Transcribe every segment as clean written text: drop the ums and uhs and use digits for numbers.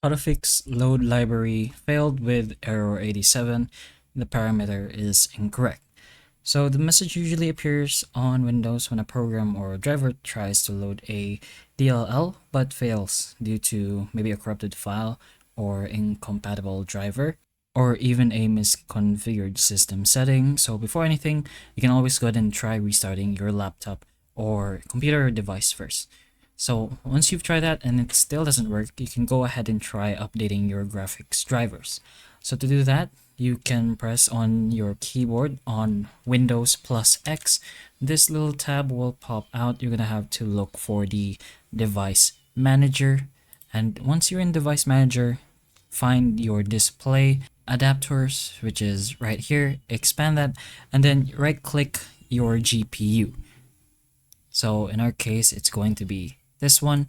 How to fix load library failed with error 87. The parameter is incorrect. So the message usually appears on Windows when a program or driver tries to load a DLL but fails due to maybe a corrupted file or incompatible driver or even a misconfigured system setting. So before anything, you can always go ahead and try restarting your laptop or computer device first. So once you've tried that and it still doesn't work, you can go ahead and try updating your graphics drivers. So to do that, you can press on your keyboard on Windows plus X. This little tab will pop out. You're gonna have to look for the device manager. And once you're in device manager, find your display adapters, which is right here, expand that, and then right click your GPU. So in our case, it's going to be this one.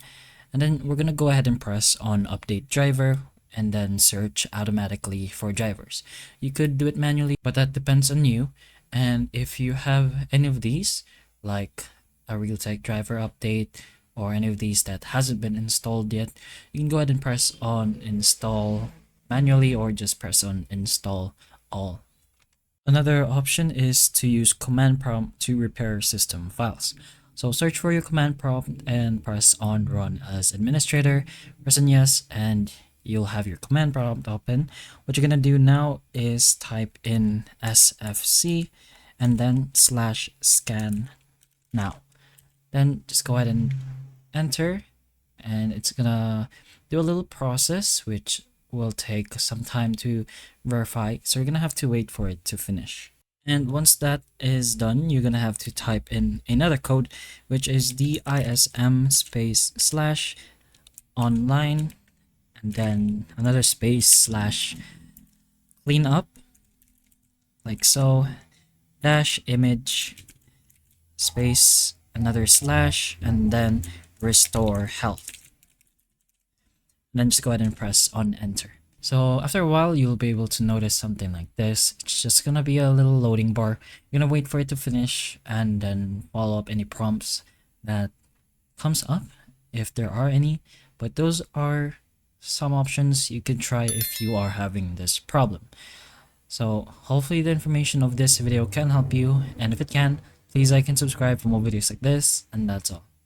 And then we're going to go ahead and press on update driver and then search automatically for drivers. You could do it manually, but that depends on you. And if you have any of these, like a Realtek driver update or any of these that hasn't been installed yet, you can go ahead and press on install manually or just press on install all. Another option is to use command prompt to repair system files. So search for your command prompt and press on run as administrator, press on yes, and you'll have your command prompt open. What you're gonna do now is type in sfc and then /scan now. Then just go ahead and enter, and it's gonna do a little process which will take some time to verify, so you're gonna have to wait for it to finish. And once that is done, you're gonna have to type in another code, which is DISM space / online and then another space / cleanup, like so, -image space another / and then restore health. And then just go ahead and press on enter. So after a while, you'll be able to notice something like this. It's just gonna be a little loading bar. You're gonna wait for it to finish and then follow up any prompts that comes up, if there are any. But those are some options you could try if you are having this problem. So hopefully the information of this video can help you, and if it can, please like and subscribe for more videos like this, and that's all.